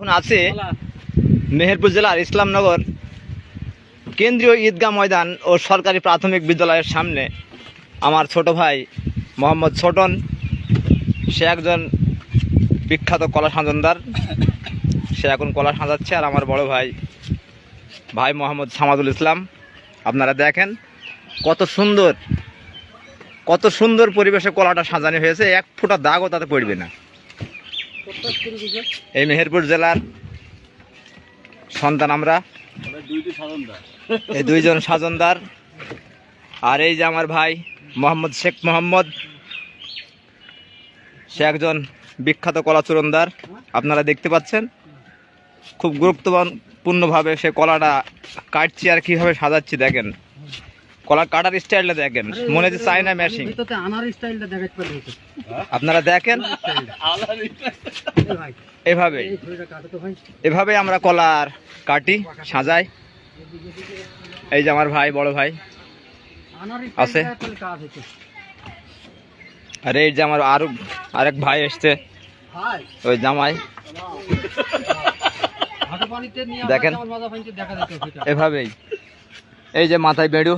এখন আছে মেহেরপুর জেলার ইসলামনগর কেন্দ্রীয় ঈদগাহ ময়দান ও সরকারি প্রাথমিক বিদ্যালয়ের সামনে আমার ছোট ভাই মোহাম্মদ ছোটন। সে একজন বিখ্যাত কলা সাজানদার। সে এখন কলা সাজাচ্ছে। আর আমার বড় ভাই মোহাম্মদ সামাদুল ইসলাম। আপনারা দেখেন কত সুন্দর পরিবেশে কলাটা সাজানো হয়েছে, এক ফোঁটা দাগও তাতে পড়বে না। এই মেহেরপুর জেলার সন্তান আমরা, এই দুইজন সাজনদার। আর এই যে আমার ভাই মোহাম্মদ শেখ মোহাম্মদ, সে একজন বিখ্যাত কলা চূড়নদার। আপনারা দেখতে পাচ্ছেন খুব গুরুত্বপূর্ণভাবে সে কলাটা কাটছি আর কিভাবে সাজাচ্ছি দেখেন। কলা কাটার স্টাইলটা দেখেন, মনে হচ্ছে চায়না মেশিন। আপনারা দেখেন এভাবে আমরা কলার কাটি সাজাই। এই যে আমার ভাই বড় ভাই আছে, আর এই যে আমার আরেক ভাই এসছে, ওই জামাই। দেখেন এভাবেই, এই যে মাথায় বেড়ু,